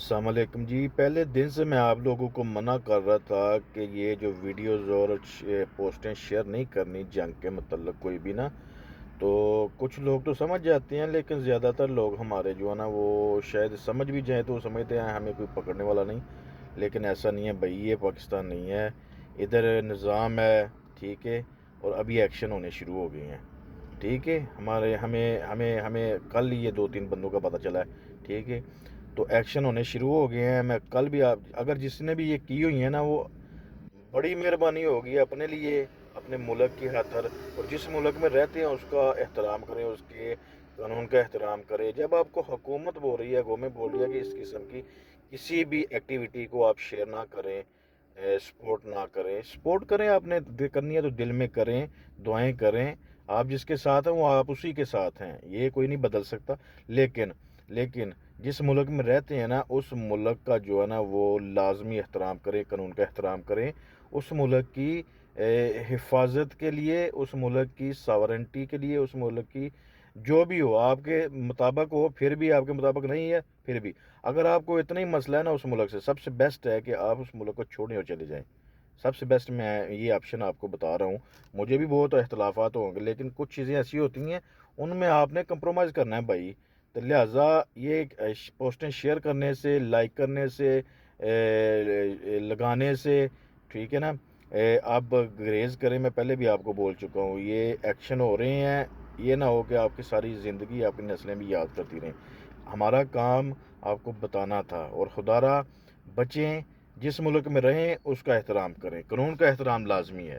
अस्सलाम वालेकुम जी। पहले दिन से मैं आप लोगों को मना कर रहा था कि ये जो वीडियोस और पोस्टें शेयर नहीं करनी जंग के मतलब कोई भी ना। तो कुछ लोग तो समझ जाते हैं, लेकिन ज़्यादातर लोग हमारे जो है ना वो शायद समझ भी जाएं तो वो समझते हैं हमें कोई पकड़ने वाला नहीं। लेकिन ऐसा नहीं है भाई, ये पाकिस्तान नहीं है, इधर निज़ाम है। ठीक है। और अभी एक्शन होने शुरू हो गए हैं। ठीक है। हमारे हमें हमें हमें कल ये दो तीन बंदों का पता चला है। ठीक है। तो एक्शन होने शुरू हो गए हैं। मैं कल भी, आप अगर जिसने भी ये की हुई है ना, वो बड़ी मेहरबानी होगी अपने लिए, अपने मुल्क की खातर। और जिस मुल्क में रहते हैं उसका एहतराम करें, उसके कानून का एहतराम करें। जब आपको हुकूमत बोल रही है, गवर्नमेंट बोल रही है कि इस किस्म की किसी भी एक्टिविटी को आप शेयर ना करें, सपोर्ट ना करें, सपोर्ट करें, आपने करनी है तो दिल में करें, दुआएं करें। आप जिसके साथ हैं वो आप उसी के साथ हैं, ये कोई नहीं बदल सकता। लेकिन लेकिन जिस मुल्क में रहते हैं ना, उस मुल्क का जो है ना वो लाजमी एहतराम करें, कानून का एहतराम करें। उस मुल्क की हिफाजत के लिए, उस मुल्क की सावरेंटी के लिए, उस मुल्क की जो भी हो आपके मुताबिक हो, फिर भी आपके मुताबिक नहीं है फिर भी, अगर आपको इतना ही मसला है ना उस मुल्क से, सबसे बेस्ट है कि आप उस मुल्क को छोड़ने और चले जाएं। सबसे बेस्ट मैं ये ऑप्शन आपको बता रहा हूँ। मुझे भी बहुत इख्तलाफात होंगे, लेकिन कुछ चीज़ें ऐसी होती हैं उनमें आपने कंप्रोमाइज़ करना है भाई। तो लिहाजा ये पोस्टें शेयर करने से, लाइक करने से, लगाने से, ठीक है ना, आप ग्रेज करें। मैं पहले भी आपको बोल चुका हूँ, ये एक्शन हो रहे हैं। ये ना हो कि आपकी सारी ज़िंदगी आपकी नस्लें भी याद करती रहें। हमारा काम आपको बताना था। और खुदारा बचें, जिस मुल्क में रहें उसका एहतराम करें, कानून का एहतराम लाजमी है।